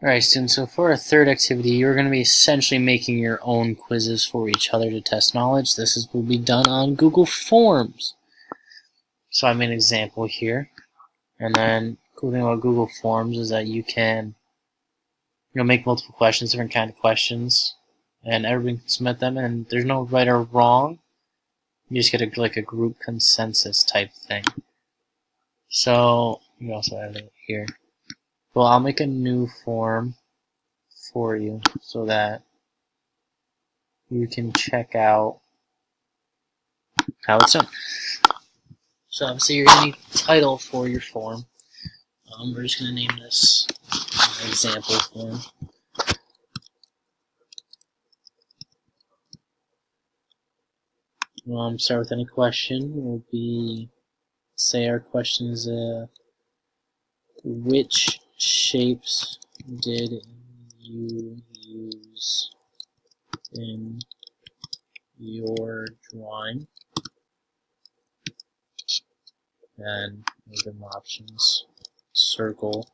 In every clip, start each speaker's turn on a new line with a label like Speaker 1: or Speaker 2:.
Speaker 1: Alright, students, so for our third activity, you're going to be essentially making your own quizzes for each other to test knowledge. Will be done on Google Forms. So I made an example here. And then, cool thing about Google Forms is that you can make multiple questions, different kind of questions, and everyone can submit them, and there's no right or wrong. You just get a group consensus type thing. So, you also add it here. Well, I'll make a new form for you so that you can check out how it's done. So obviously you're going to need a title for your form. We're just going to name this example form. Start with any question. Will be, say our question is which shapes did you use in your drawing? And we'll give them options: circle,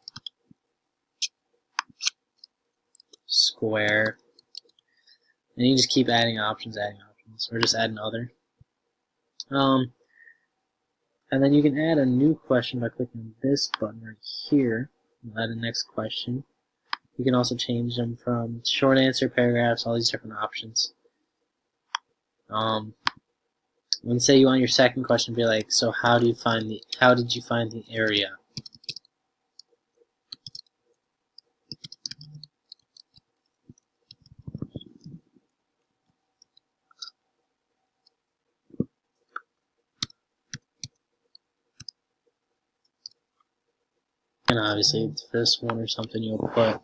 Speaker 1: square, and you just keep adding options, or just add another. And then you can add a new question by clicking this button right here. We'll add a next question. You can also change them from short answer, paragraphs, all these different options. When say you want your second question to be like, so how did you find the area? And obviously, for this one or something, you'll put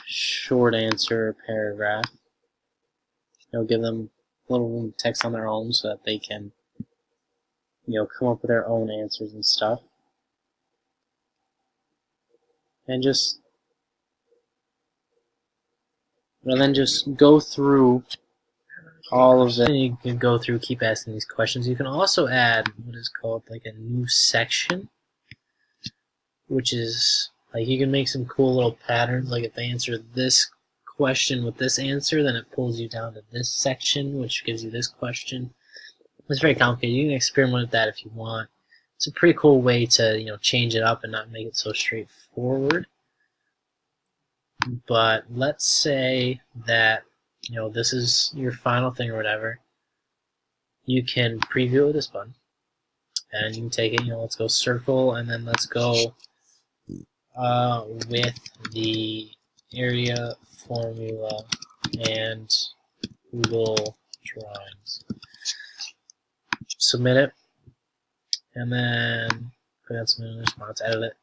Speaker 1: short answer or paragraph. You'll give them a little text on their own so that they can, come up with their own answers and stuff. And then just go through all of them. You can go through, keep asking these questions. You can also add what is called like a new section, which is like you can make some cool little patterns. Like if they answer this question with this answer, then it pulls you down to this section, which gives you this question. It's very complicated. You can experiment with that if you want. It's a pretty cool way to change it up and not make it so straightforward. But let's say that this is your final thing or whatever. You can preview it with this button, and you can take it. Let's go circle, and then let's go with the area formula and Google Drawings. Submit it, and then put out some response, edit it.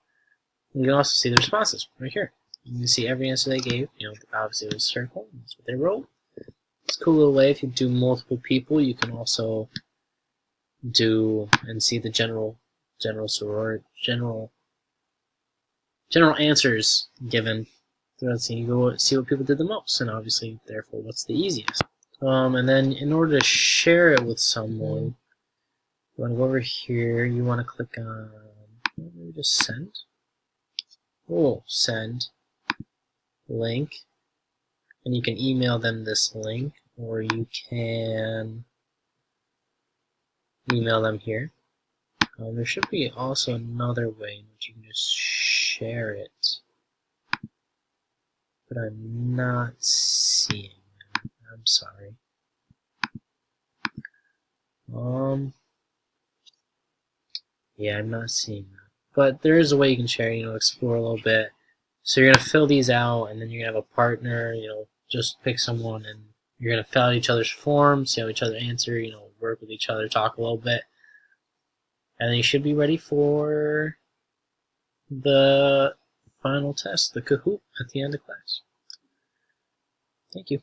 Speaker 1: You can also see the responses right here. You can see every answer they gave. Obviously it was circle. That's what they wrote. It's a cool little way. If you do multiple people, you can also do and see the general answers given. So you go see what people did the most, and obviously, therefore, what's the easiest. And then in order to share it with someone, you want to go over here. You want to click on just send. Oh, send link, and you can email them this link, or you can email them here. There should be also another way in which you can just share it, but I'm not seeing it. I'm sorry. Yeah, I'm not seeing that. But there is a way you can share, explore a little bit. So you're going to fill these out, and then you're going to have a partner, just pick someone, and you're going to fill out each other's forms, see how each other answer, work with each other, talk a little bit. And then you should be ready for the final test, the Kahoot, at the end of class. Thank you.